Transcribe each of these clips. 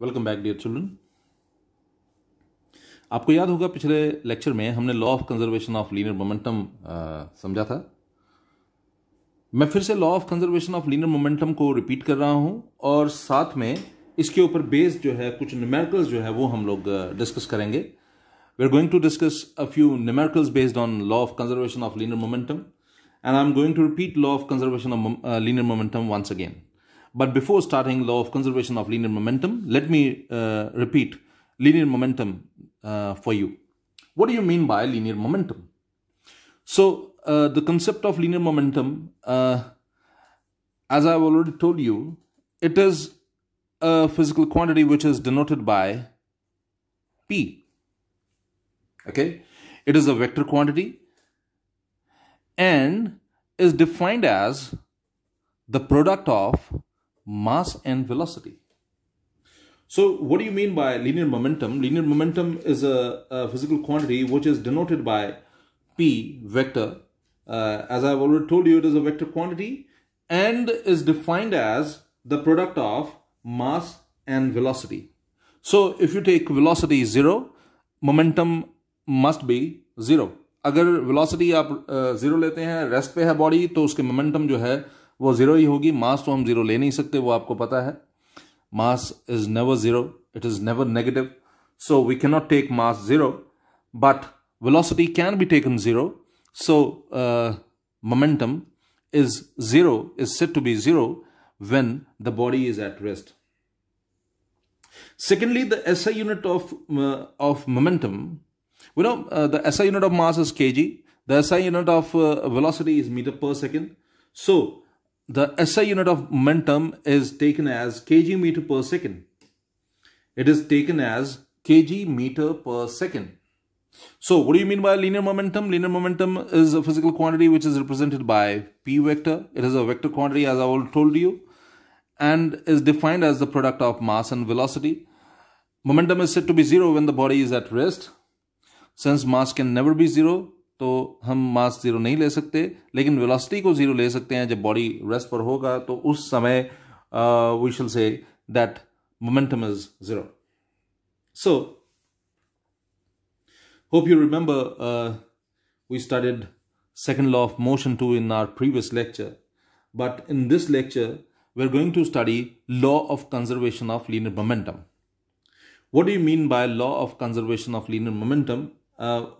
Welcome back dear children. आपको याद होगा पिछले लेक्चर में हमने law of conservation of linear momentum समझा था। मैं फिर से law of conservation of linear momentum को रिपीट कर रहा हूं और साथ में इसके ऊपर बेस्ड जो है कुछ न्यूमेरिकल्स जो है वो हम लोग डिस्कस करेंगे। We are going to discuss a few numericals based on law of conservation of linear momentum and I'm going to repeat law of conservation of linear momentum once again. But before starting law of conservation of linear momentum, let me repeat linear momentum for you. What do you mean by linear momentum? So the concept of linear momentum, as I've already told you, it is a physical quantity which is denoted by P. Okay, it is a vector quantity and is defined as the product of mass and velocity. So what do you mean by linear momentum? Linear momentum is a physical quantity which is denoted by P vector. As I've already told you, it is a vector quantity and is defined as the product of mass and velocity. So if you take velocity 0, momentum must be 0. अगर velocity आप 0 लेते हैं, rest पे है body, तो उसके momentum जो है वो 0 ही होगी। मास तो हम 0 ले नहीं सकते, वो आपको पता है। Mass is never 0, it is never negative, so we can not take mass 0, but velocity can be taken 0, so momentum is 0, is said to be 0 when the body is at rest. Secondly, the SI unit of momentum, we know the SI unit of mass is kg, the SI unit of velocity is meter per second. So the SI unit of momentum is taken as kg meter per second. It is taken as kg meter per second. So what do you mean by linear momentum? Linear momentum is a physical quantity which is represented by P vector. It is a vector quantity, as I already told you, and is defined as the product of mass and velocity. Momentum is said to be 0 when the body is at rest. Since mass can never be 0, तो हम मास 0 नहीं ले सकते, लेकिन velocity को 0 ले सकते हैं जब बॉडी रेस्ट पर होगा, तो उस समय we shall say that momentum is 0. So hope you remember we studied second law of motion too in our previous lecture, but in this lecture we're going to study law of conservation of linear momentum. What do you mean by law of conservation of linear momentum?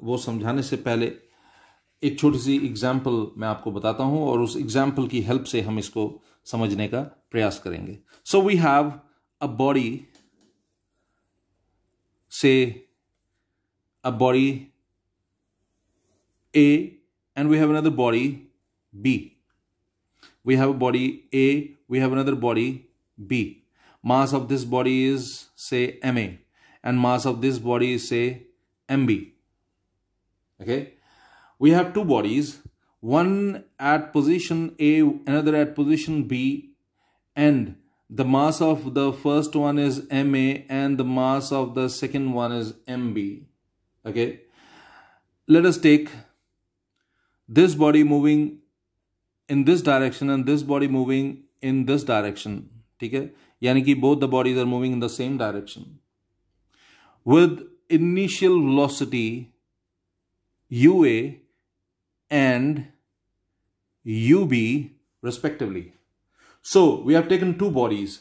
वो समझाने से पहले एक छोटी सी example मैं आपको बताता हूं और उस एग्जाम्पल की हेल्प से हम इसको समझने का प्रयास करेंगे. So we have a body, say a body A and we have another body B. We have a body A, we have another body B. Mass of this body is say MA and mass of this body is say MB. Okay, we have two bodies, one at position A, another at position B, and the mass of the first one is MA and the mass of the second one is MB. Okay, let us take this body moving in this direction and this body moving in this direction. ठीक है, यानी कि both the bodies are moving in the same direction with initial velocity UA and UB respectively. So we have taken two bodies,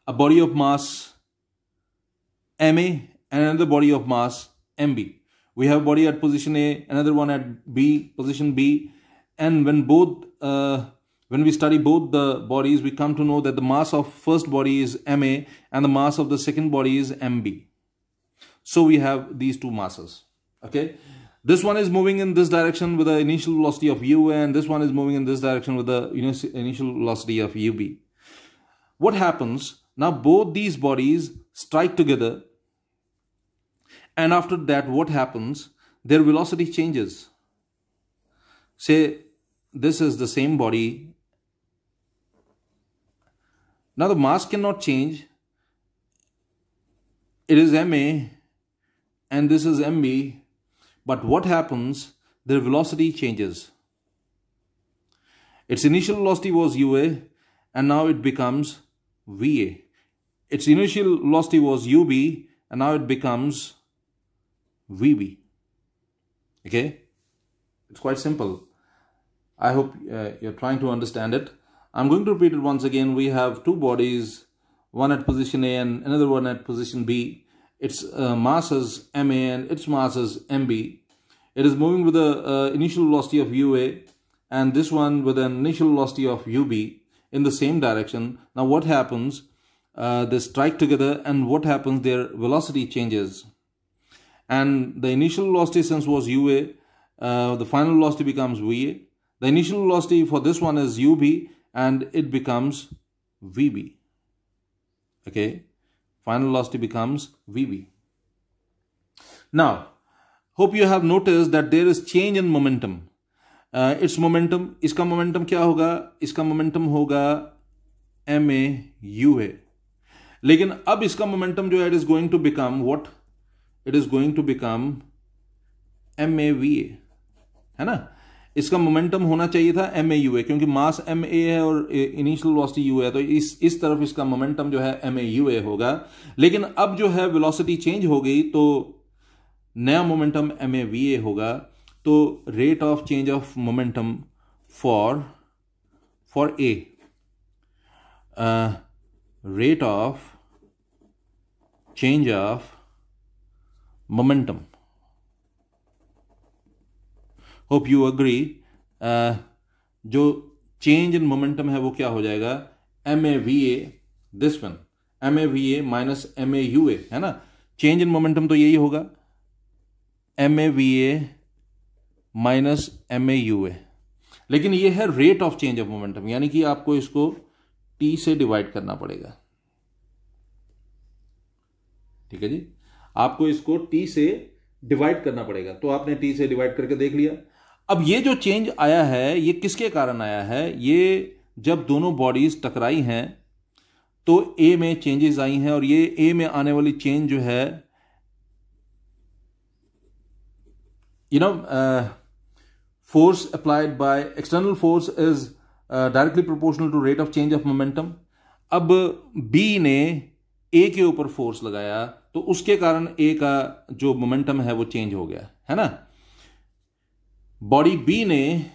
a body of mass MA and another body of mass MB. We have a body at position A, another one at B, position B, and when we study both the bodies, we come to know that the mass of first body is MA and the mass of the second body is MB. So we have these two masses. Okay, this one is moving in this direction with the initial velocity of UA and this one is moving in this direction with the initial velocity of UB. What happens now? Both these bodies strike together, and after that what happens? Their velocity changes. Say this is the same body. Now the mass cannot change. It is MA and this is MB, but what happens? Their velocity changes. Its initial velocity was UA and now it becomes VA. its initial velocity was ub, and now it becomes vb. Okay, it's quite simple. I hope you're trying to understand it. I'm going to repeat it once again. We have two bodies, one at position A and another one at position B. Its mass is ma and its mass is mb. It is moving with the initial velocity of ua, and this one with an initial velocity of ub in the same direction. Now what happens? They strike together, and what happens? Their velocity changes. And the initial velocity, since was ua, the final velocity becomes va. The initial velocity for this one is ub, and it becomes vb. Okay, final velocity becomes vb. Now, hope you have noticed that there is change in momentum. Its momentum, इसका momentum क्या होगा? इसका momentum होगा ma ua. लेकिन अब इसका momentum जो है, it is going to become what? It is going to become ma va, है ना? इसका मोमेंटम होना चाहिए था ma ua, क्योंकि मास ma है और इनिशियल वेलोसिटी u है, तो इस तरफ इसका मोमेंटम जो है ma ua होगा. लेकिन अब जो है वेलोसिटी चेंज हो गई, तो नया मोमेंटम ma va होगा. तो rate of change of momentum for a, rate of change of momentum, hope you agree, जो चेंज इन मोमेंटम है वो क्या हो जाएगा? ma va, this one ma va minus ma ua, है ना? चेंज इन मोमेंटम तो यही होगा, ma va minus ma ua. लेकिन ये है rate of change of momentum, यानी कि आपको इसको t से डिवाइड करना पड़ेगा. ठीक है जी, आपको इसको t से डिवाइड करना पड़ेगा. तो आपने t से डिवाइड करके देख लिया. अब ये जो चेंज आया है, ये किसके कारण आया है? ये जब दोनों बॉडीज टकराई हैं तो A में चेंजेस आई हैं, और ये A में आने वाली चेंज जो है, force applied by external force is directly proportional to rate of change of momentum. अब B ने A के ऊपर फोर्स लगाया, तो उसके कारण A का जो मोमेंटम है वो चेंज हो गया, है ना? बॉडी B ने,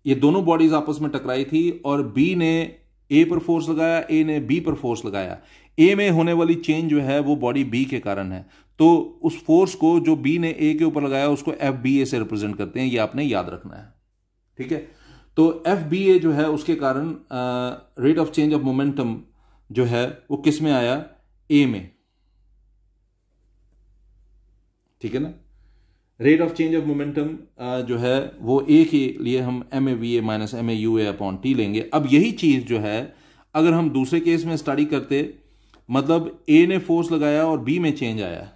ये दोनों बॉडीज आपस में टकराई थी, और B ने A पर फोर्स लगाया, A ने B पर फोर्स लगाया. A में होने वाली चेंज जो है वो बॉडी B के कारण है. तो उस फोर्स को जो B ने A के ऊपर लगाया, उसको FBA से रिप्रेजेंट करते हैं. ये आपने याद रखना है. ठीक है, तो FBA जो है उसके कारण rate of change of momentum जो है वो किस में आया? A में. ठीक है ना? Rate of change of momentum जो है वो A के लिए हम ma va minus ma ua upon t लेंगे. अब यही चीज जो है अगर हम दूसरे केस में स्टडी करते, मतलब A ने फोर्स लगाया और B में चेंज आया,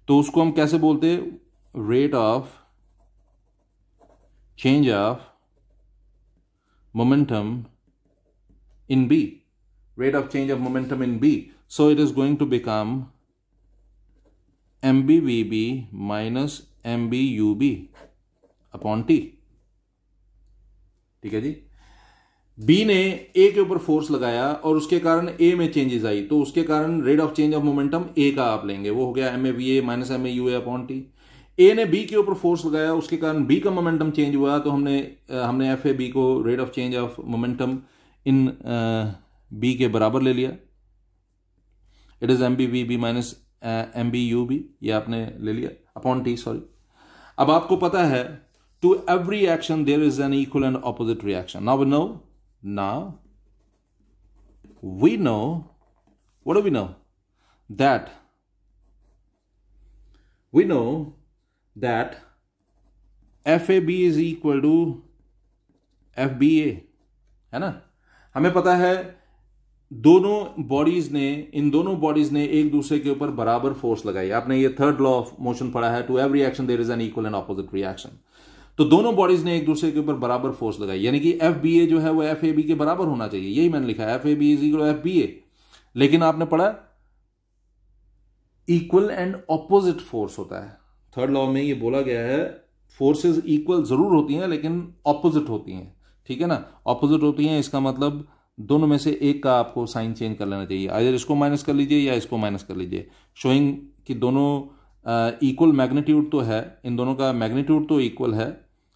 तो उसको हम कैसे बोलते? Rate of change of momentum in B. Rate of change of momentum in B. So it is going to become mbvb minus mbub upon t. ठीक है जी. B ने A के ऊपर फोर्स लगाया और उसके कारण A में चेंजेस आई, तो उसके कारण rate of change of momentum A का आप लेंगे, वो हो गया MAVA minus MAUA upon T. A ने B के ऊपर फोर्स लगाया, उसके कारण B का मोमेंटम चेंज हुआ, तो हमने FAB को rate of change of momentum in B के बराबर ले लिया. It is MBVB minus MBUB, ये आपने ले लिया अपॉन T, सॉरी. अब आपको पता है to every action there is an equal and opposite reaction. Now we know, what do we know? That we know that FAB is equal to FBA, है ना? हमें पता है दोनों बॉडीज ने, इन दोनों बॉडीज ने एक दूसरे के ऊपर बराबर फोर्स लगाई. आपने ये थर्ड लॉ ऑफ मोशन पढ़ा है, to every action there is an equal and opposite reaction. तो दोनों बॉडीज ने एक दूसरे के ऊपर बराबर फोर्स लगाई, यानी कि FBA जो है वो FAB के बराबर होना चाहिए. यही मैंने लिखा है, FAB is equal to FBA. लेकिन आपने पढ़ा इक्वल एंड ऑपोजिट फोर्स होता है. थर्ड लॉ में ये बोला गया है फोर्सेस इक्वल जरूर होती हैं लेकिन ऑपोजिट होती हैं. ठीक है ना? ऑपोजिट होती हैं, इसका मतलब दोनों में से एक का आपको साइन चेंज कर लेना चाहिए, आइदर इसको माइनस कर लीजिए या इसको माइनस कर लीजिए, शोइंग कि दोनों इक्वल मैग्नीट्यूड तो है, इन दोनों का मैग्नीट्यूड तो इक्वल है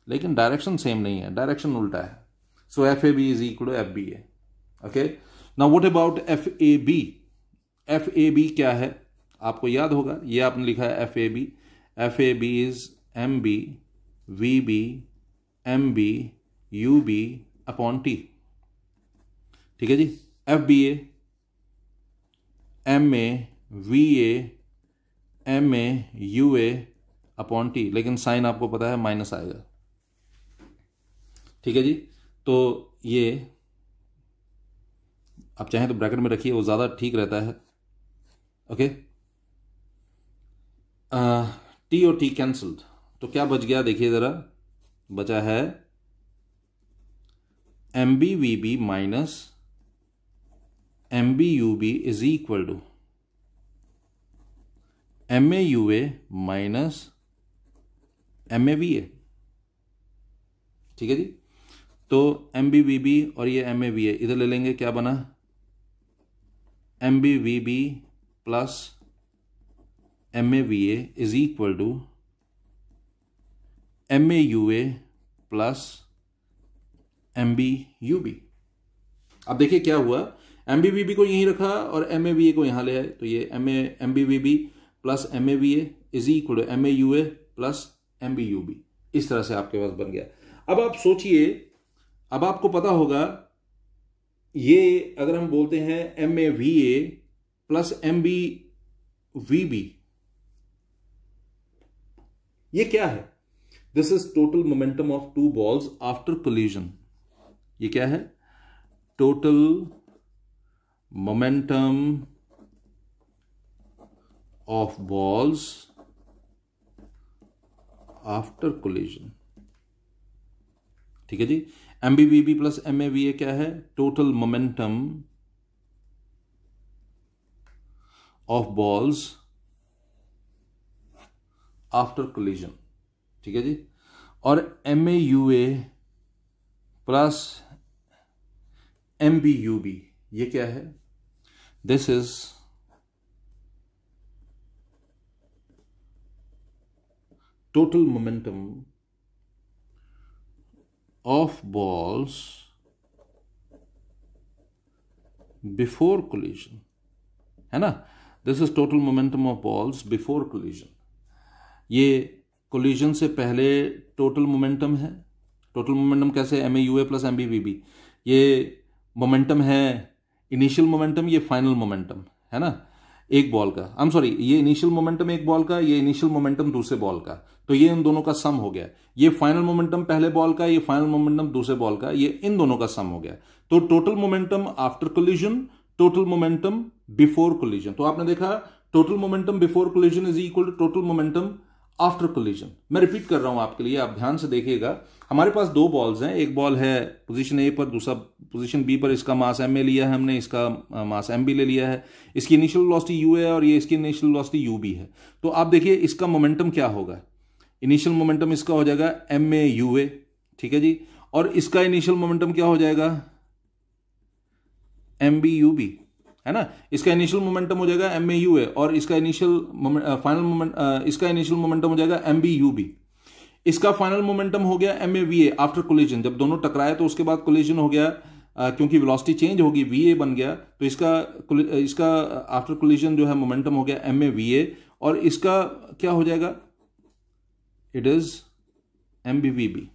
लेकिन डायरेक्शन सेम नहीं है, डायरेक्शन उल्टा है। So F A B is equal to F B A. Okay, now what about F A B? F A B क्या है आपको याद होगा, ये आपने लिखा है F A B. F A B is M B V B M B U B upon T. ठीक है जी, F B A M A V A M A U A upon T, लेकिन साइन आपको पता है minus आएगा। ठीक है जी, तो ये आप चाहें तो ब्रैकेट में रखिए, वो ज़्यादा ठीक रहता है। ओके, टी और टी कैंसल्ड, तो क्या बच गया देखिए ज़रा, बचा है M B V B minus M B U B is equal to M A U A minus M A V A. ठीक है जी, तो एम बी वी बी और ये एम ए वी ए इधर ले लेंगे, क्या बना M B V B plus M A V A is equal to M A U A plus M B U B. अब देखिए क्या हुआ, एम बी वी बी को यहीं रखा और एम ए वी ए को यहां ले आए, तो ये M B V B plus M A V A is equal to M A U A plus M B U B. इस तरह से आपके पास बन गया। अब आप सोचिए, अब आपको पता होगा ये अगर हम बोलते हैं M A V A plus M B V B, ये क्या है? This is total momentum of two balls after collision. ये क्या है? Total momentum of balls after collision. ठीक है जी, M B V B plus M A V A क्या है? Total momentum of balls after collision. ठीक है जी, और M A U A plus M B U B ये क्या है? This is total momentum of balls before collision, है ना? This is total momentum of balls before collision. ये कोलिजन से पहले टोटल मोमेंटम है। टोटल मोमेंटम कैसे? M A U A plus M B V B, ये मोमेंटम है initial momentum, ये फाइनल मोमेंटम है ना एक बॉल का। आई एम सॉरी, ये इनिशियल मोमेंटम एक बॉल का, ये इनिशियल मोमेंटम दूसरे बॉल का, तो ये इन दोनों का सम हो गया। ये फाइनल मोमेंटम पहले बॉल का, ये फाइनल मोमेंटम दूसरे बॉल का, ये इन दोनों का सम हो गया। तो total momentum after collision, total momentum before collision. तो आपने देखा total momentum before collision is equal to total momentum after collision. मैं रिपीट कर रहा हूं आपके लिए, आप ध्यान से देखिएगा। हमारे पास दो बॉल्स हैं, एक बॉल है पोजीशन ए पर, दूसरा पोजीशन बी पर। इसका मास एम ए लिया है हमने, इसका मास एम बी ले लिया है। इसकी इनिशियल वेलोसिटी यू है और ये इसकी इनिशियल वेलोसिटी यू बी है। तो आप देखिए इसका मोमेंटम क्या होगा? इनिशियल मोमेंटम इसका हो जाएगा एम ए यू ए, ठीक है जी, और इसका इनिशियल मोमेंटम क्या हो जाएगा? एम बी यू बी, है ना? इसका इनिशियल मोमेंटम हो जाएगा एम ए यू ए और इसका इनिशियल फाइनल मोमेंट इसका इनिशियल मोमेंटम हो जाएगा एम बी यू बी। इसका फाइनल मोमेंटम हो गया M A V A after collision. जब दोनों टकराए तो उसके बाद कोलिजन हो गया, क्योंकि वेलोसिटी चेंज होगी, वी ए बन गया, तो इसका आफ्टर कोलिजन जो है मोमेंटम हो गया एम ए वी ए और इसका क्या हो जाएगा? It is M B V B.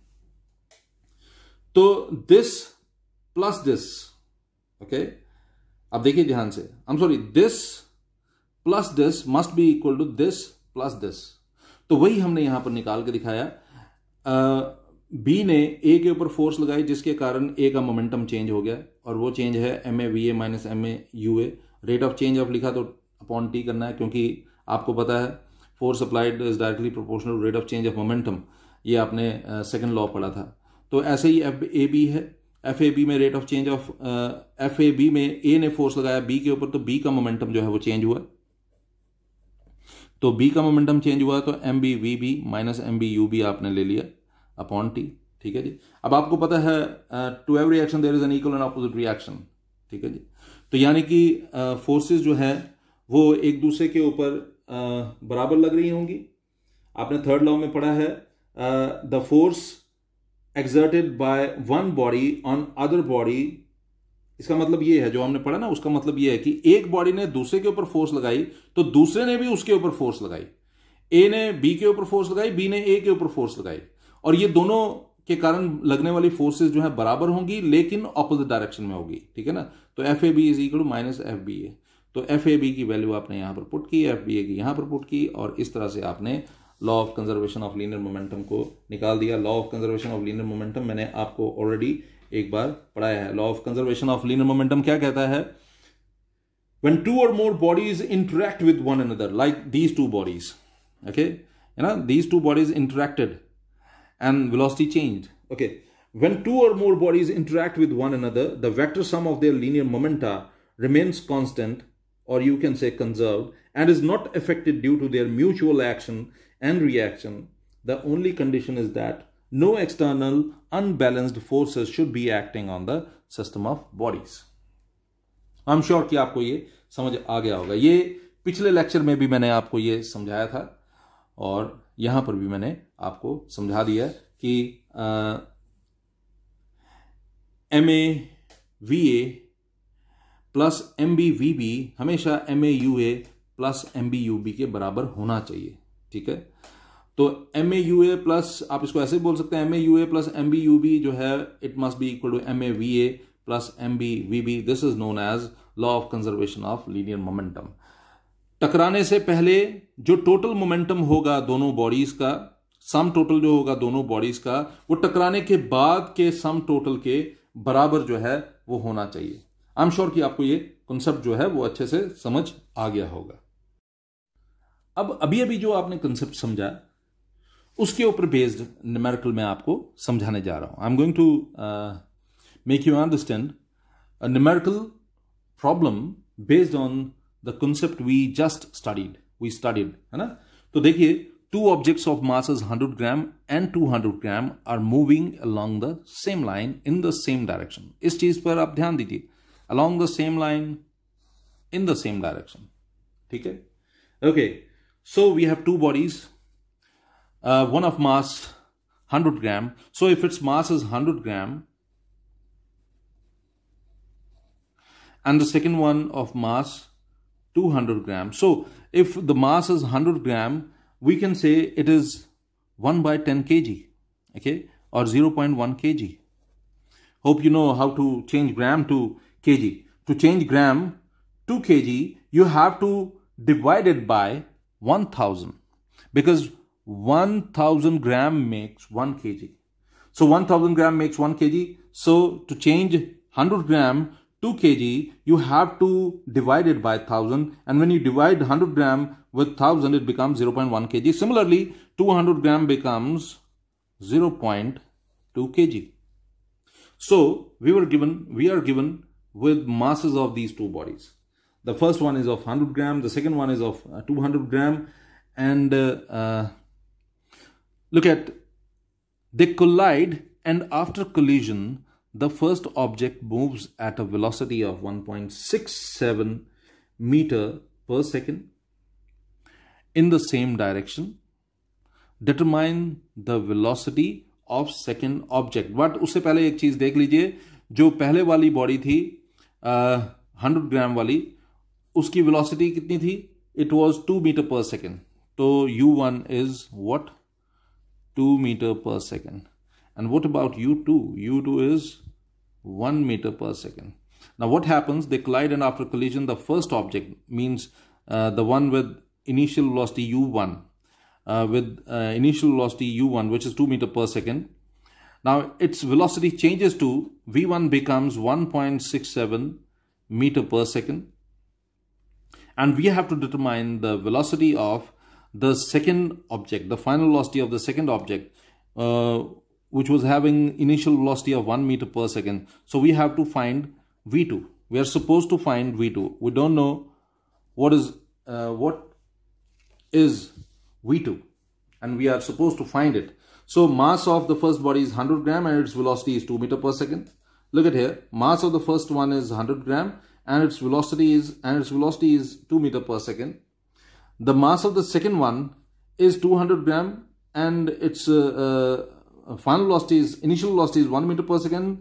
तो दिस प्लस दिस, ओके, अब देखिए ध्यान से, I am sorry, this plus this must be equal to this plus this. तो वही हमने यहां पर निकाल के दिखाया। बी ने ए के ऊपर फोर्स लगाई जिसके कारण ए का मोमेंटम चेंज हो गया और वो चेंज है M A V A minus M A U A. Rate of change of लिखा तो अपॉन टी करना है, क्योंकि आपको पता है force applied is directly proportional to rate of change of momentum, ये आपने सेकंड लॉ पढ़ा था। तो ऐसे ही एफ ए बी है, एफ ए बी में rate of change of F A B में ए ने फोर्स लगाया बी के ऊपर, तो बी का मोमेंटम जो है वो चेंज हुआ। तो बी का मोमेंटम चेंज हुआ तो M B V B minus M B U B आपने ले लिया अपॉन टी, ठीक है जी। अब आपको पता है to every action there is an equal and opposite reaction, ठीक है जी। तो यानी कि फोर्सेस जो है वो एक दूसरे के ऊपर बराबर लग रही होंगी। आपने थर्ड लॉ में पढ़ा है the force exerted by one body on other body, इसका मतलब ये है जो हमने पढ़ा ना, उसका मतलब ये है कि एक बॉडी ने दूसरे के ऊपर फोर्स लगाई तो दूसरे ने भी उसके ऊपर फोर्स लगाई। ए ने बी के ऊपर फोर्स लगाई, बी ने ए के ऊपर फोर्स लगाई, और ये दोनों के कारण लगने वाली फोर्सेस जो है बराबर होंगी लेकिन ऑपोजिट डायरेक्शन में होगी, ठीक है ना। तो F A B is equal to minus F B A. तो एफ ए बी की वैल्यू आपने यहां पर पुट की, एफ बी ए की यहां पर पुट की, और इस तरह से आपने law of conservation of linear momentum को निकाल दिया। Law of conservation of linear momentum मैंने आपको ऑलरेडी एक बार पढ़ाया है। Law of conservation of linear momentum क्या कहता है? When two or more bodies interact with one another, like these two bodies, okay, these two bodies interacted and velocity changed. Okay, when two or more bodies interact with one another, the vector sum of their linear momenta remains constant, or you can say conserved, and is not affected due to their mutual action and reaction. The only condition is that no external unbalanced forces should be acting on the system of bodies. I am sure कि आपको ये समझ आ गया होगा। ये पिछले lecture में भी मैंने आपको ये समझाया था और यहां पर भी मैंने आपको समझा दिया कि M A V A plus M B V B हमेशा M A U A plus M B U B के बराबर होना चाहिए, ठीक है। तो M A U A plus, आप इसको ऐसे बोल सकते हैं, M A U A plus M B U B जो है it must be equal to M A V A plus M B V B. This is known as law of conservation of linear momentum. टकराने से पहले जो total momentum होगा दोनों bodies का, sum total जो होगा दोनों बॉडीज का, वो टकराने के बाद के सम टोटल के बराबर जो है वो होना चाहिए। आई एम श्योर कि आपको ये कॉन्सेप्ट जो है वो अच्छे से समझ आ गया होगा। अब अभी अभी जो आपने कॉन्सेप्ट समझा उसके ऊपर बेस्ड न्यूमेरिकल मैं आपको समझाने जा रहा हूं। I am going to make you understand a numerical problem based on the concept we just studied, है ना। तो देखिए, two objects of masses 100 gram and 200 gram are moving along the same line in the same direction. इस चीज पर आप ध्यान दीजिए, along the same line in the same direction, ठीक है। Okay, so we have two bodies, one of mass 100 gram. So if its mass is 100 gram and the second one of mass 200 gram. So if the mass is 100 gram, we can say it is 1 by 10 kg, okay, or 0.1 kg. Hope you know how to change gram to kg. To change gram to kg, you have to divide it by 1000, because 1000 gram makes 1 kg. So 1000 gram makes 1 kg. So to change 100 gram 2 kg, you have to divide it by 1000, and when you divide 100 gram with 1000, it becomes 0.1 kg. Similarly, 200 gram becomes 0.2 kg. So we are given with masses of these two bodies. The first one is of 100 gram, the second one is of 200 gram, and look at, they collide, and after collision the first object moves at a velocity of 1.67 meter per second in the same direction. Determine the velocity of second object. But उससे पहले एक चीज देख लीजिए, जो पहले वाली body थी 100 ग्राम वाली, उसकी वेलोसिटी कितनी थी? It was 2 meter per second. तो u1 is what? 2 meter per second. And what about u2? U2 is 1 meter per second. Now what happens? They collide, and after collision, the first object, means the one with initial velocity u1, initial velocity u1, which is 2 meter per second. Now its velocity changes to v1 becomes 1.67 meter per second. And we have to determine the velocity of the second object, the final velocity of the second object, which was having initial velocity of 1 meter per second. So we have to find v2. We are supposed to find v2. We don't know what is v2, and we are supposed to find it. So mass of the first body is 100 gram and its velocity is 2 meter per second. look at here, mass of the first one is 100 gram and its velocity is 2 meter per second. The mass of the second one is 200 gram and its final velocity is, initial velocity is 1 meter per second.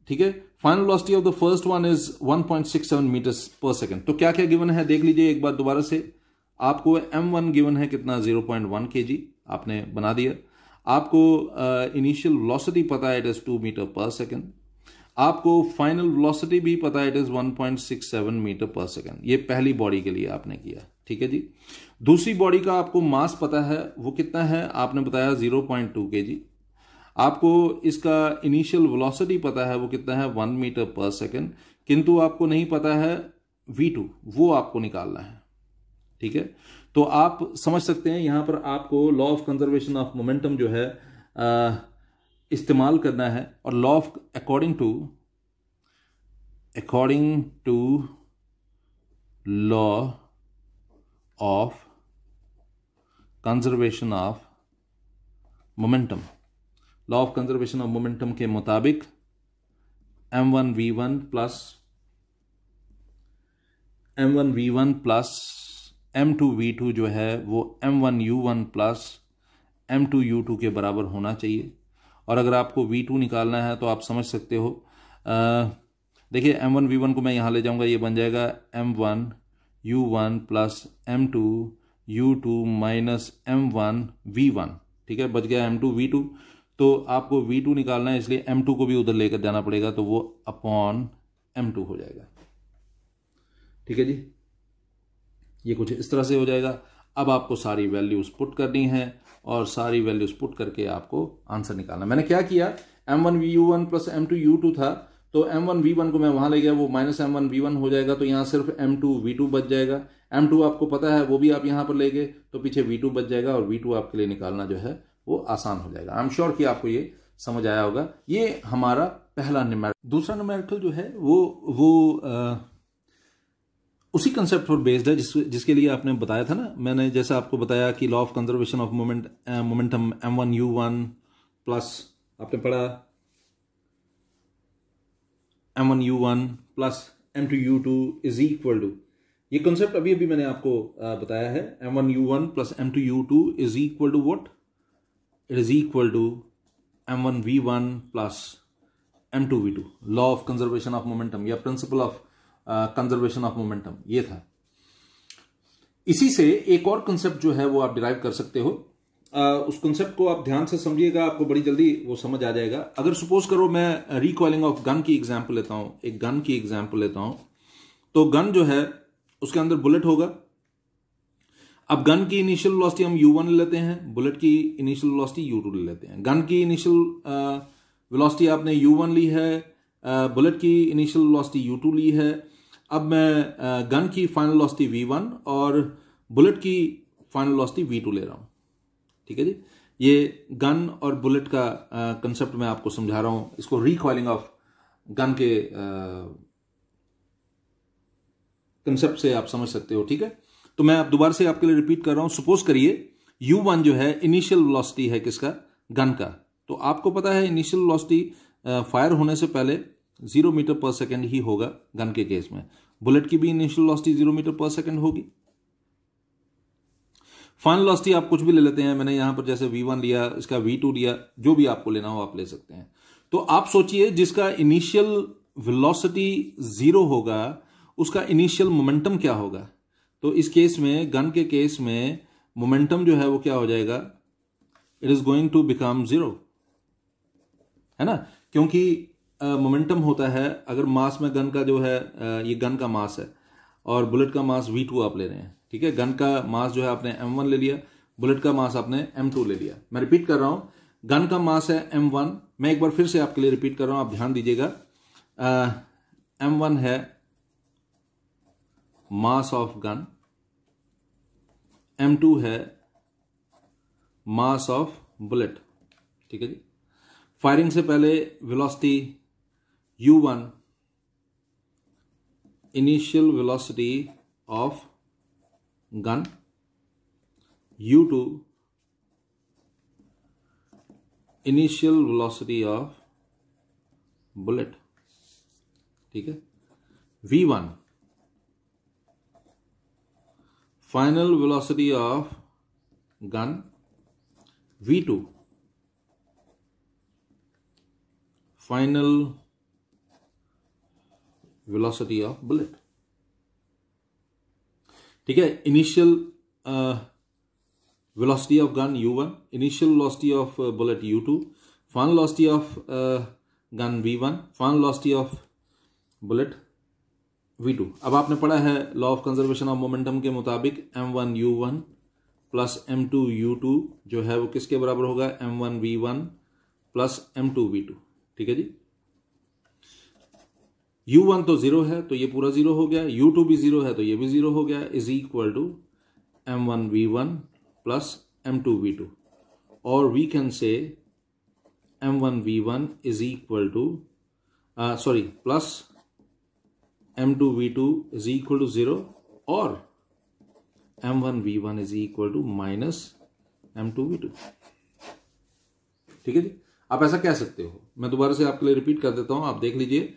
ठीक है, final velocity of the first one is 1.67 meters per second. तो क्या क्या given है देख लीजिए एक बार दोबारा से. आपको m1 गिवन है कितना, 0.1 kg आपने बना दिया. आपको इनिशियल वेलोसिटी पता है, it is 2 metre per second. आपको फाइनल वेलोसिटी भी पता है, it is 1.67 metre per second. ये पहली बॉडी के लिए आपने किया. ठीक है जी. दूसरी बॉडी का आपको मास पता है, वो कितना है आपने बताया 0.2 kg. आपको इसका इनिशियल वेलोसिटी पता है, वो कितना है 1 मीटर पर सेकंड. किंतु आपको नहीं पता है v2, वो आपको निकालना है. ठीक है, तो आप समझ सकते हैं यहां पर आपको law of conservation of momentum जो है इस्तेमाल करना है. और law of according to law of conservation of momentum, law of conservation of momentum के मुताबिक m1v1 प्लस m2v2 जो है वो m1u1 प्लस m2u2 के बराबर होना चाहिए. और अगर आपको v2 निकालना है तो आप समझ सकते हो, देखिए m1v1 को मैं यहां ले जाऊंगा, ये बन जाएगा m1u1 plus m2u2 minus m1v1. ठीक है, बच गया m2v2. तो आपको v2 निकालना है, इसलिए m2 को भी उधर लेकर जाना पड़ेगा, तो वो अपॉन m2 हो जाएगा. ठीक है जी, ये कुछ इस तरह से हो जाएगा. अब आपको सारी वैल्यूज पुट करनी है और सारी वैल्यूज पुट करके आपको आंसर निकालना. मैंने क्या किया, m1u1 प्लस m2u2 था, तो m1v1 को मैं वहां ले गया, वो माइनस m1v1 हो जाएगा. तो यहां सिर्फ m2v2 बच जाएगा. m2 आपको पता है, वो भी आप यहां पर ले गए, तो पीछे v2 बच जाएगा और v2 आपके लिए निकालना जो है वो आसान हो जाएगा. आई एम श्योर कि आपको ये समझ आया होगा. ये हमारा पहला न्यूमेरिकल. दूसरा न्यूमेरिकल जो है वो उसी कंसेप्ट पर बेस्ड है जिसके लिए आपने बताया था ना. मैंने जैसा आपको बताया कि law of conservation of momentum m1u1 plus आपने पढ़ा m1u1 plus m2u2 is equal to, ये कंसेप्ट अभी अभी मैंने आपको बताया है. m1u1 plus m2u2 is equal to what, it is equal to m1v1 plus m2v2. Law of conservation of momentum या principle of conservation of momentum ये था. इसी से एक और कंसेप्ट जो है वो आप डिराइव कर सकते हो. उस कंसेप्ट को आप ध्यान से समझिएगा, आपको बड़ी जल्दी वो समझ आ जाएगा. अगर सपोज करो मैं रिकॉइलिंग ऑफ गन की एग्जांपल लेता हूं, एक गन की एग्जांपल लेता हूं, तो गन जो है उसके अंदर बुलेट होगा. अब गन की इनिशियल वेलोसिटी हम u1 ले लेते हैं, बुलेट की इनिशियल वेलोसिटी u2 ले लेते हैं. गन की इनिशियल वेलोसिटी आपने u1 ली है, बुलेट की इनिशियल वेलोसिटी u2 ली है. अब मैं गन की फाइनल वेलोसिटी v1 और बुलेट की फाइनल वेलोसिटी v2 ले रहा हूं. ठीक है जी, ये गन और बुलेट का कंसेप्ट मैं आपको समझा रहा हूं. इसको रिकॉइलिंग ऑफ गन के कंसेप्ट से आप समझ सकते हो. ठीक है, तो मैं अब दोबारा से आपके लिए रिपीट कर रहा हूं. सपोज करिए u1 जो है इनिशियल वेलोसिटी है किसका, गन का. तो आपको पता है इनिशियल वेलोसिटी फायर होने से पहले 0 मीटर पर सेकंड ही होगा गन के केस में. बुलेट की भी initial velocity 0 metre per second होगी. फाइनल वेलोसिटी आप कुछ भी ले लेते हैं, मैंने यहां पर जैसे v1 लिया, इसका v2 लिया, जो भी आपको लेना हो आप ले सकते हैं. तो आप सोचिए जिसका इनिशियल वेलोसिटी 0 होगा उसका इनिशियल मोमेंटम क्या होगा. तो इस केस में, गन के केस में मोमेंटम जो है वो क्या हो जाएगा, it is going to become 0, है ना. क्योंकि मोमेंटम होता है, अगर मास में गन का जो है ये गन का मास है और बुलेट का मास v2 आप ले रहे हैं. ठीक है, गन का मास जो है आपने m1 ले लिया, बुलेट का मास आपने m2 ले लिया. मैं रिपीट कर रहा हूं, गन का मास है m1. मैं एक बार फिर से आपके लिए रिपीट कर रहा हूं, आप ध्यान दीजिएगा. m1 है मास ऑफ गन, m2 है मास ऑफ बुलेट. ठीक है जी. फायरिंग से पहले velocity u1, initial velocity of gun, u2 initial velocity of bullet. ठीक है। v1 final velocity of gun, v2 final velocity of bullet. ठीक है, initial velocity of gun u1, initial velocity of bullet u2, final velocity of gun v1, final velocity of bullet v2। अब आपने पढ़ा है law of conservation of momentum के मुताबिक m1 u1 plus m2 u2 जो है वो किसके बराबर होगा, m1 v1 plus m2 v2। ठीक है जी, u1 तो जीरो है तो ये पूरा जीरो हो गया, u2 भी जीरो है तो ये भी जीरो हो गया, is equal to m1 v1 plus m2 v2, or we can say m1 v1 is equal to plus m2 v2 is equal to 0, or m1 v1 is equal to minus m2 v2। ठीक है जी, आप ऐसा कह सकते हो। मैं दोबारा से आपके लिए रिपीट कर देता हूं, आप देख लीजिए।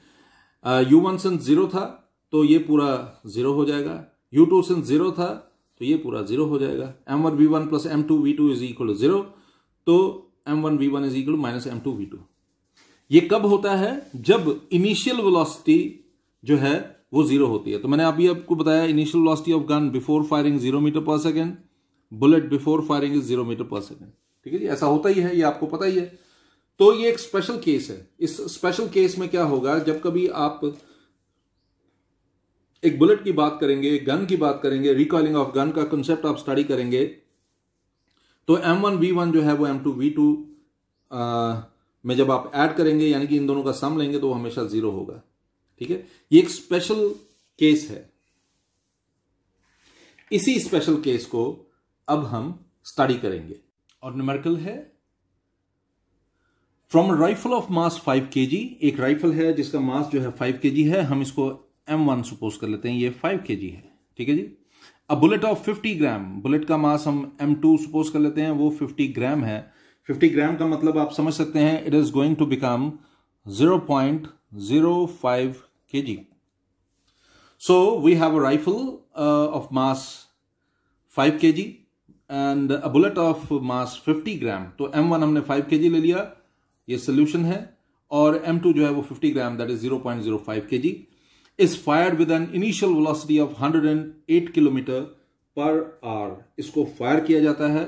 u1 सिंस जीरो था तो ये पूरा जीरो हो जाएगा, u2 सिंस जीरो था तो ये पूरा जीरो हो जाएगा, m1 v1 plus m2 v2 is equal to 0, तो m1 v1 is equal to minus m2 v2। ये कब होता है, जब इनिशियल वेलोसिटी जो है वो जीरो होती है। तो मैंने अभी आपको बताया initial velocity of gun before firing 0 metre per second, bullet before firing is 0 metre per second. ठीक है जी, ऐसा होता ही है, ये आपको पता ही है। तो ये एक स्पेशल केस है। इस स्पेशल केस में क्या होगा, जब कभी आप एक बुलेट की बात करेंगे, गन की बात करेंगे, रिकॉइलिंग ऑफ गन का कंसेप्ट आप स्टडी करेंगे, तो m1 v1 जो है वो m2 v2 में जब आप ऐड करेंगे, यानी कि इन दोनों का सम लेंगे, तो वो हमेशा जीरो होगा। ठीक है, ये एक स्पेशल केस है। इसी स्पेशल केस को अब हम स्टडी करेंगे और न्यूमेरिकल है from rifle of mass 5 kg। एक राइफल है जिसका मास जो है 5 kg है, हम इसको m1 सपोज कर लेते हैं, ये 5 kg है। ठीक है जी, अब बुलेट ऑफ 50 ग्राम, बुलेट का मास हम m2 सपोज कर लेते हैं, वो 50 ग्राम है। 50 ग्राम का मतलब आप समझ सकते हैं, it is going to become 0.05 kg। So we have a rifle of mass 5 kg and a bullet of mass 50 gram. तो m1 हमने 5 kg ले लिया, ये सोल्यूशन है, और m2 जो है वो 50 ग्राम, that is 0.05 kg, is fired with an initial velocity of 108 kilometer per hour. इसको फायर किया जाता है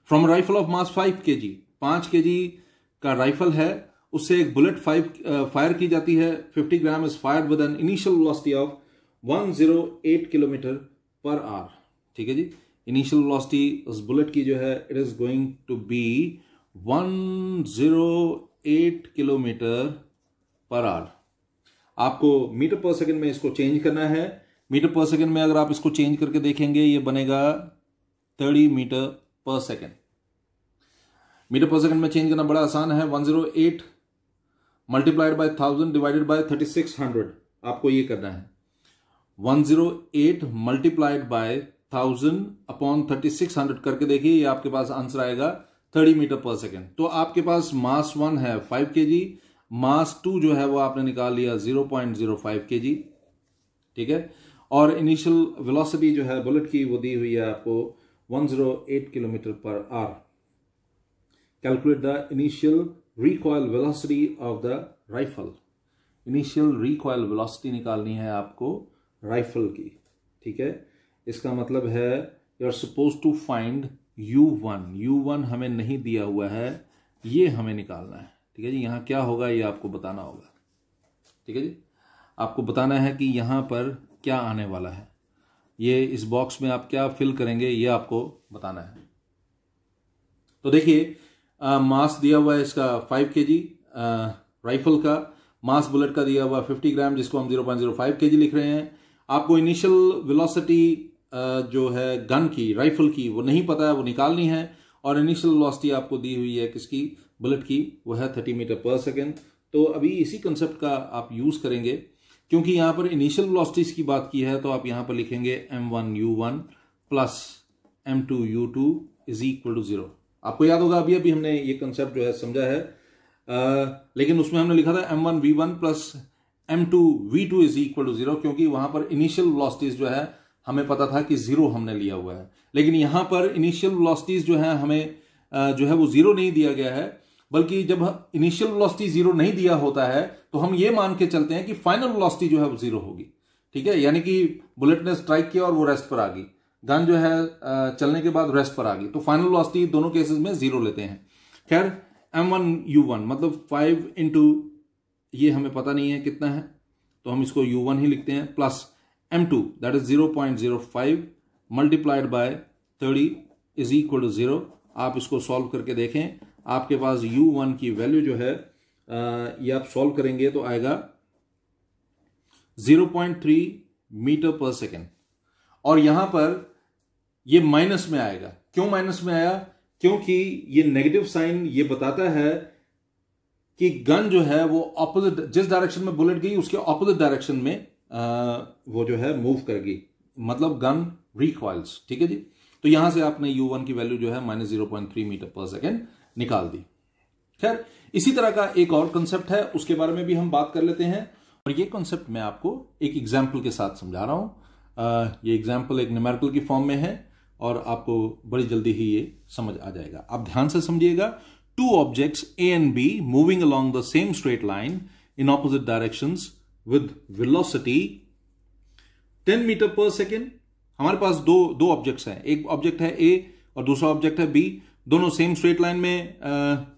from rifle of mass 5 kg। 5 kg का राइफल है, उससे एक बुलेट फायर की जाती है, 50 gram is fired with an initial velocity of 108 kilometer per hour. ठीक है जी, इनिशियल वेलोसिटी उस बुलेट की जो है it is going to be 108 kilometer per hour. आपको मीटर पर सेकंड में इसको चेंज करना है। मीटर पर सेकंड में अगर आप इसको चेंज करके देखेंगे, ये बनेगा 30 metre per second. Metre per second में चेंज करना बड़ा आसान है। 108 मल्टीप्लाइड बाय 1000 डिवाइडेड बाय 3600, आपको ये करना है। 108 मल्टीप्लाइड बाय 1000 अपॉन 3600 करके देखिए, ये आपके पास आंसर आएगा 30 मीटर पर सेकंड। तो आपके पास मास 1 है 5 kg, मास 2 जो है वो आपने निकाल लिया 0.05 kg। ठीक है, और इनिशियल वेलोसिटी जो है बुलेट की वो दी हुई है आपको 108 kilometer per our. Calculate the initial recoil velocity of the rifle. Initial recoil velocity निकालनी है आपको राइफल की। ठीक है, इसका मतलब है you are suppose to find u1। u1 हमें नहीं दिया हुआ है, ये हमें निकालना है। ठीक है जी, यहां क्या होगा ये आपको बताना होगा। ठीक है जी, आपको बताना है कि यहां पर क्या आने वाला है, ये इस बॉक्स में आप क्या फिल करेंगे ये आपको बताना है। तो देखिए, मास दिया हुआ है इसका 5 kg, राइफल का मास बुलेट का दिया हुआ 50 ग्राम, जिसको हम 0.05 kg लिख रहे हैं। आपको इनिशियल वेलोसिटी जो है गन की, राइफल की, वो नहीं पता है, वो निकालनी है। और इनिशियल वेलोसिटी आपको दी हुई है किसकी, बुलेट की, वो है 30 मीटर पर सेकेंड। तो अभी इसी कंसेप्ट का आप यूज करेंगे, क्योंकि यहां पर इनिशियल वेलोसिटीज की बात की है, तो आप यहां पर लिखेंगे m1 u1 plus m2 u2 is equal to 0। आपको याद होगा अभी हमने ये कंसेप्ट जो है समझा है, लेकिन उसमें हमने लिखा था m1v1 plus m2v2 is equal to 0, क्योंकि वहां पर इनिशियल वेलोसिटीज जो है हमें पता था कि 0 हमने लिया हुआ है। लेकिन यहां पर इनिशियल वेलोसिटीज जो है हमें जो है वो 0 नहीं दिया गया है, बल्कि जब इनिशियल वेलोसिटी 0 नहीं दिया होता है तो हम ये मान के चलते हैं कि फाइनल वेलोसिटी जो है वो 0 होगी। ठीक है, यानी कि बुलेट ने स्ट्राइक किया और वो रेस्ट पर आ गई, गन जो है चलने के बाद रेस्ट पर आ गई, तो फाइनल वेलोसिटी दोनों केसेस में 0 लेते हैं। खैर m1u1 मतलब 5 इंटू ये हमें पता नहीं है कितना है, तो हम इसको u1 ही लिखते हैं, plus m2 that is 0.05 multiplied by 30 is equal to 0। आप इसको सॉल्व करके देखें, आपके पास u1 की वैल्यू जो है ये आप सॉल्व करेंगे तो आएगा 0.3 मीटर पर सेकेंड, और यहां पर ये माइनस में आएगा। क्यों माइनस में आया? क्योंकि ये नेगेटिव साइन ये बताता है कि गन जो है वो ऑपोजिट, जिस डायरेक्शन में बुलेट गई उसके ऑपोजिट डायरेक्शन में वो जो है मूव करेगी, मतलब गन रिकॉइल्स। ठीक है जी, तो यहां से आपने u1 की वैल्यू जो है -0.3 मीटर पर सेकेंड निकाल दी। खैर, इसी तरह का एक और कंसेप्ट है, उसके बारे में भी हम बात कर लेते हैं, और ये कंसेप्ट मैं आपको एक एग्जाम्पल के साथ समझा रहा हूं। ये एग्जाम्पल एक न्यूमेरिकल की फॉर्म में है और आपको बड़ी जल्दी ही ये समझ आ जाएगा। आप ध्यान से समझिएगा। Two objects A and B moving along the same straight line in opposite directions with velocity 10 metre per second. हमारे पास दो ऑब्जेक्ट्स हैं, एक ऑब्जेक्ट है ए और दूसरा ऑब्जेक्ट है बी, दोनों सेम स्ट्रेट लाइन में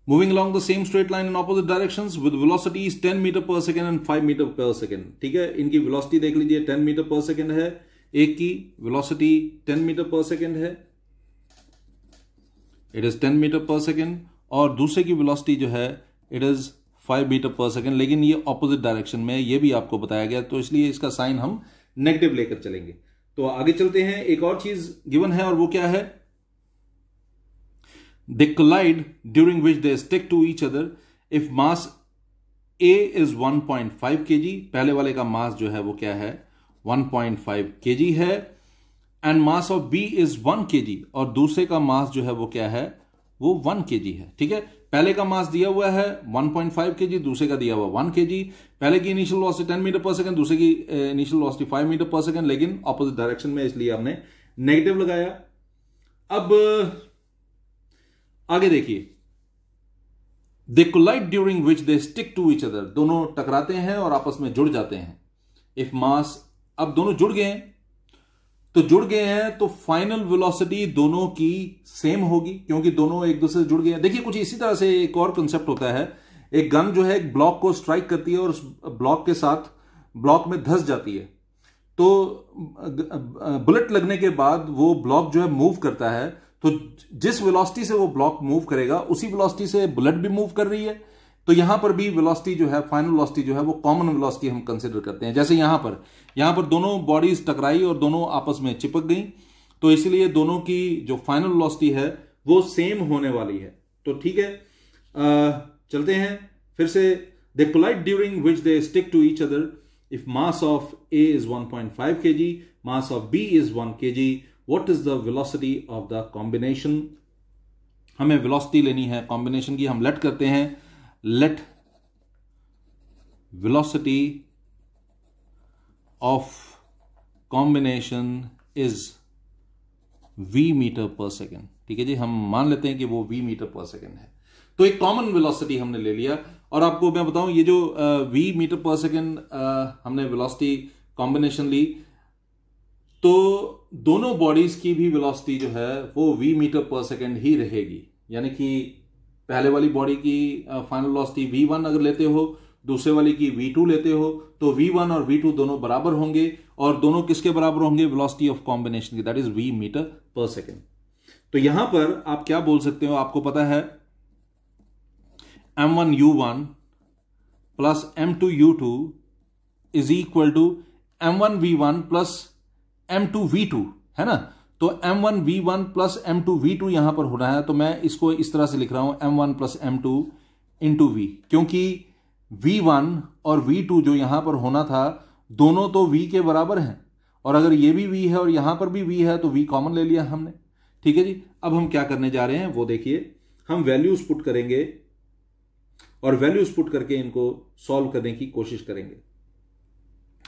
moving along the same straight line in opposite directions with velocities 10 metre per second and 5 metre per second. ठीक है, इनकी वेलोसिटी देख लीजिए, 10 मीटर पर सेकेंड है, एक की वेलोसिटी 10 मीटर पर सेकेंड है, it is 10 metre per second, और दूसरे की वेलोसिटी जो है it is 5 metre per second, लेकिन ये ऑपोजिट डायरेक्शन में, ये भी आपको बताया गया, तो इसलिए इसका साइन हम नेगेटिव लेकर चलेंगे। तो आगे चलते हैं, एक और चीज गिवन है और वो क्या है? They collide during which they stick to each other if mass A is 1.5 kg, पहले वाले का मास जो है वो क्या है 1.5 kg है, and mass of B is 1 kg, और दूसरे का मास जो है वो क्या है वो 1 kg है। ठीक है, पहले का मास दिया हुआ है 1.5 kg, दूसरे का दिया हुआ 1 kg। पहले की initial velocity 10 metre per second, दूसरे की initial velocity 5 metre per second, लेकिन ऑपोजिट डायरेक्शन में, इसलिए हमने नेगेटिव लगाया। अब आगे देखिए, they collide during which they stick to each other, दोनों टकराते हैं और आपस में जुड़ जाते हैं। इफ मास, अब दोनों जुड़ गए हैं, तो जुड़ गए हैं तो फाइनल वेलोसिटी दोनों की सेम होगी, क्योंकि दोनों एक दूसरे से जुड़ गए हैं। देखिए, कुछ इसी तरह से एक और कंसेप्ट होता है, एक गन जो है एक ब्लॉक को स्ट्राइक करती है और उस ब्लॉक के साथ ब्लॉक में धंस जाती है, तो बुलेट लगने के बाद वो ब्लॉक जो है मूव करता है, तो जिस वेलोसिटी से वो ब्लॉक मूव करेगा उसी वेलोसिटी से बुलेट भी मूव कर रही है। तो यहां पर भी वेलोसिटी जो है, फाइनल वेलोसिटी जो है वो कॉमन वेलोसिटी हम कंसीडर करते हैं। जैसे यहां पर दोनों बॉडीज टकराई और दोनों आपस में चिपक गई, तो इसलिए दोनों की जो फाइनल वेलोसिटी है वो सेम होने वाली है। तो ठीक है, चलते हैं फिर से। They collide during which they stick to each other if mass of A is 1.5 kg, mass of B is 1 kg, what is the velocity of the combination? हमें वेलोसिटी लेनी है कॉम्बिनेशन की, हम लेट करते हैं, let velocity of combination is v meter per second. ठीक है जी, हम मान लेते हैं कि वो v मीटर पर सेकेंड है। तो एक कॉमन वेलोसिटी हमने ले लिया, और आपको मैं बताऊं, ये जो v मीटर पर सेकेंड हमने वेलोसिटी कॉम्बिनेशन ली, तो दोनों बॉडीज की भी वेलोसिटी जो है वो v मीटर पर सेकेंड ही रहेगी। यानी कि पहले वाली बॉडी की फाइनल वेलोसिटी v1 अगर लेते हो, दूसरे वाली की v2 लेते हो, तो v1 और v2 दोनों बराबर होंगे, और दोनों किसके बराबर होंगे? वेलोसिटी ऑफ कॉम्बिनेशन की, that is v meter per second. तो यहां पर आप क्या बोल सकते हो? आपको पता है m1u1 plus m2u2 is equal to m1v1 plus m2v2, है ना। तो m1v1 प्लस m2v2 यहां पर होना है, तो मैं इसको इस तरह से लिख रहा हूं m1 plus m2 into v, क्योंकि v1 और v2 जो यहां पर होना था दोनों तो v के बराबर हैं, और अगर ये भी v है और यहां पर भी v है तो v कॉमन ले लिया हमने। ठीक है जी, अब हम क्या करने जा रहे हैं वो देखिए, हम वैल्यूज पुट करेंगे और वैल्यूज पुट करके इनको सॉल्व करने की कोशिश करेंगे।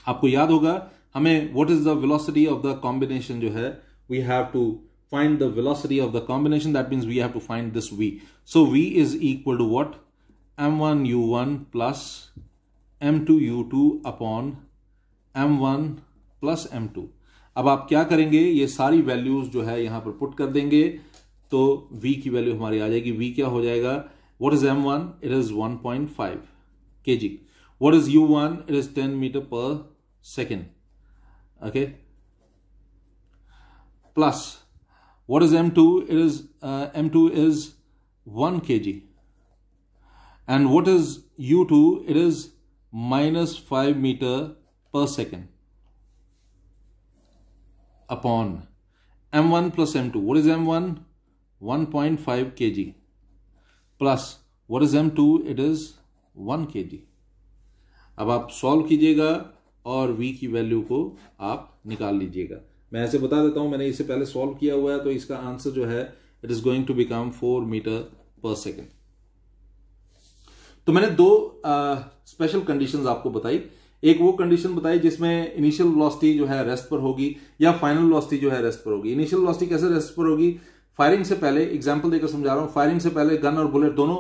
आपको याद होगा हमें what is the velocity of the combination जो है, we have to find the velocity of the combination, that means we have to find this v। So v is equal to what, m1u1 plus m2u2 upon m1 plus m2। अब आप क्या करेंगे, ये सारी values जो है यहां पर पुट कर देंगे तो v की वैल्यू हमारी आ जाएगी। v क्या हो जाएगा, what is m1, it is 1.5 kg, what is u1, it is 10 metre per second, okay, plus what is m2, it is m2 is 1 kg, and what is u2, it is minus 5 meter per second upon m1 plus m2. What is m1? 1.5 kg plus what is m2? It is 1 kg. अब आप solve कीजिएगा और v की value को आप निकाल लीजिएगा। मैं ऐसे बता देता हूं, मैंने इसे पहले सॉल्व किया हुआ है, तो इसका आंसर जो है it is going to become 4 meter per second. तो मैंने दो स्पेशल कंडीशंस आपको बताई। एक वो कंडीशन बताई जिसमें इनिशियल वेलोसिटी जो है रेस्ट पर होगी या फाइनल वेलोसिटी जो है रेस्ट पर होगी। इनिशियल वेलोसिटी कैसे रेस्ट पर होगी, फायरिंग से पहले, एग्जांपल देकर समझा रहा हूं, फायरिंग से पहले गन और बुलेट दोनों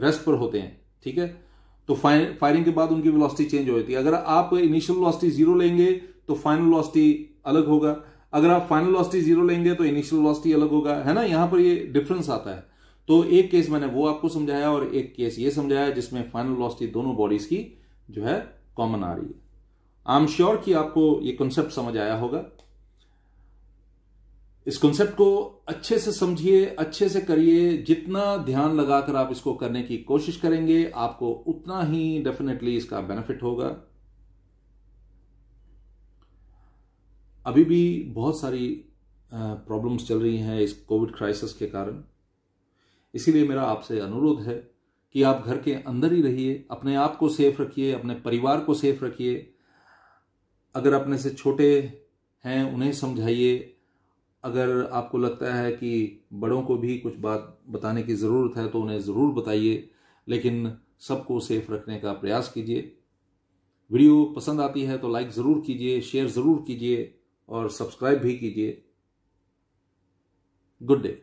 रेस्ट पर होते हैं, ठीक है। तो फायरिंग के बाद उनकी वेलोसिटी चेंज हो जाती है। अगर आप इनिशियल वेलोसिटी 0 लेंगे तो फाइनल वेलोसिटी अलग होगा, अगर आप फाइनल वेलोसिटी 0 लेंगे तो इनिशियल वेलोसिटी अलग होगा, है ना। यहां पर ये डिफरेंस आता है। तो एक केस मैंने वो आपको समझाया और एक केस ये समझाया जिसमें फाइनल वेलोसिटी दोनों बॉडीज की जो है कॉमन आ रही है। आई एम श्योर कि आपको ये कॉन्सेप्ट समझ आया होगा। इस कॉन्सेप्ट को अच्छे से समझिए, अच्छे से करिए। जितना ध्यान लगाकर आप इसको करने की कोशिश करेंगे आपको उतना ही डेफिनेटली इसका बेनिफिट होगा। अभी भी बहुत सारी प्रॉब्लम्स चल रही हैं इस कोविड क्राइसिस के कारण, इसीलिए मेरा आपसे अनुरोध है कि आप घर के अंदर ही रहिए, अपने आप को सेफ रखिए, अपने परिवार को सेफ रखिए। अगर अपने से छोटे हैं उन्हें समझाइए। अगर आपको लगता है कि बड़ों को भी कुछ बात बताने की ज़रूरत है तो उन्हें ज़रूर बताइए, लेकिन सबको सेफ रखने का प्रयास कीजिए। वीडियो पसंद आती है तो लाइक ज़रूर कीजिए, शेयर ज़रूर कीजिए और सब्सक्राइब भी कीजिए। Good day.